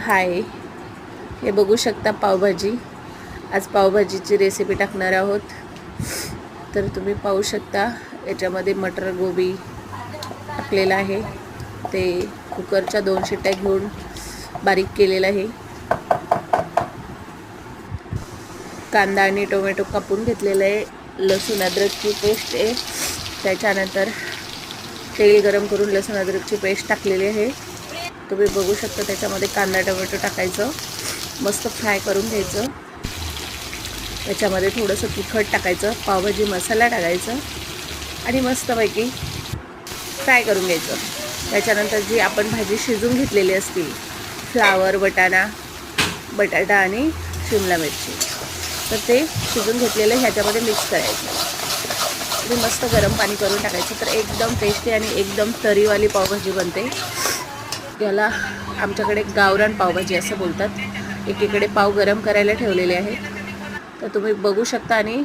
हाय, हे बघू शकता पावभाजी. आज पावभाजीची रेसिपी टाकणार आहोत. तर तुम्ही पाहू शकता याच्यामध्ये मटर गोबी टाकलेला आहे. ते कुकरच्या 2 शिट्ट्या घेऊन बारीक केलेलं आहे. कांदा आणि टोमॅटो कापून घेतलेलं आहे. लसूण अद्रकची पेस्ट आहे. त्याच्यानंतर तेल गरम करून लसूण अद्रकची पेस्ट टाकलेली आहे. तुम्ही बघू शकता त्याच्यामध्ये कांदा टोमॅटो टाकायचं, मस्त फ्राय करून घ्यायचं. त्याच्यामध्ये थोडंसं तिखट टाकायचं, पावभाजी मसाला टाकायचं आणि मस्तपैकी फ्राय करून घ्यायचं. त्याच्यानंतर जी आपण भाजी शिजून घेतलेली असती, फ्लावर, बटाटा आणि शिमला मिरची, तर ते शिजून घेतलेलं ह्याच्यामध्ये मिक्स करायचं आणि मस्त गरम पाणी करून टाकायचं. तर एकदम टेस्टी आणि एकदम तरीवाली पावभाजी बनते. याला आमच्याकडे गावरान पावभाजी असं बोलतात. एकीकडे पाव गरम करायला ठेवलेले आहेत, तर तुम्ही बघू शकता आणि